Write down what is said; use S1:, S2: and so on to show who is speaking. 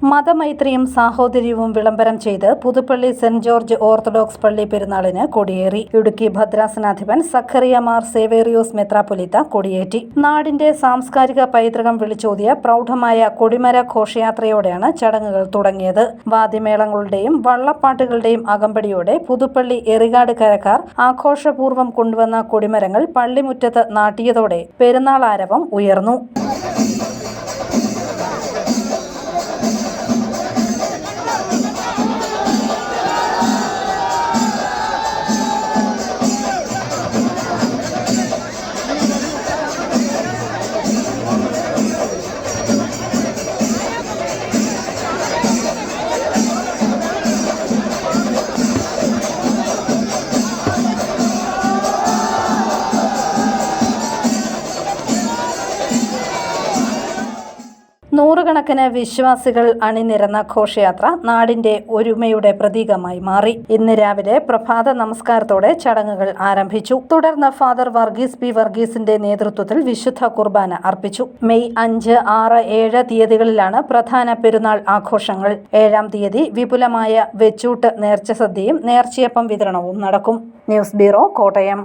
S1: മതമൈത്രിയും സാഹോദര്യവും വിളംബരം ചെയ്ത് പുതുപ്പള്ളി സെന്റ് ജോർജ് ഓർത്തഡോക്സ് പള്ളി പെരുന്നാളിന് കൊടിയേറി. ഇടുക്കി ഭദ്രാസനാധിപൻ സഖറിയ മാർ സേവേറിയോസ് മെത്രാപ്പൊലീത്ത കൊടിയേറ്റി. നാടിന്റെ സാംസ്കാരിക പൈതൃകം വിളിച്ചോതിയ പ്രൗഢമായ കൊടിമര ഘോഷയാത്രയോടെയാണ് ചടങ്ങുകൾ തുടങ്ങിയത്. വാദ്യമേളങ്ങളുടെയും വള്ളപ്പാട്ടുകളുടെയും അകമ്പടിയോടെ പുതുപ്പള്ളി എറികാട് കരക്കാർ ആഘോഷപൂർവ്വം കൊണ്ടുവന്ന കൊടിമരങ്ങൾ പള്ളിമുറ്റത്ത് നാട്ടിയതോടെ പെരുന്നാൾ ആരവം ഉയർന്നു. നൂറുകണക്കിന് വിശ്വാസികൾ അണിനിരന്ന ഘോഷയാത്ര നാടിന്റെ ഒരുമയുടെ പ്രതീകമായി മാറി. ഇന്ന് രാവിലെ പ്രഭാത നമസ്കാരത്തോടെ ചടങ്ങുകൾ ആരംഭിച്ചു. തുടർന്ന് ഫാദർ വർഗീസ് പി വർഗീസിന്റെ നേതൃത്വത്തിൽ വിശുദ്ധ കുർബാന അർപ്പിച്ചു. മെയ് 5, 6, 7 തീയതികളിലാണ് പ്രധാന പെരുന്നാൾ ആഘോഷങ്ങൾ. 7-ാം തീയതി വിപുലമായ വെച്ചൂട്ട് നേർച്ചസദ്യയും നേർച്ചയപ്പം വിതരണവും നടക്കും. News bureau, Kottayam.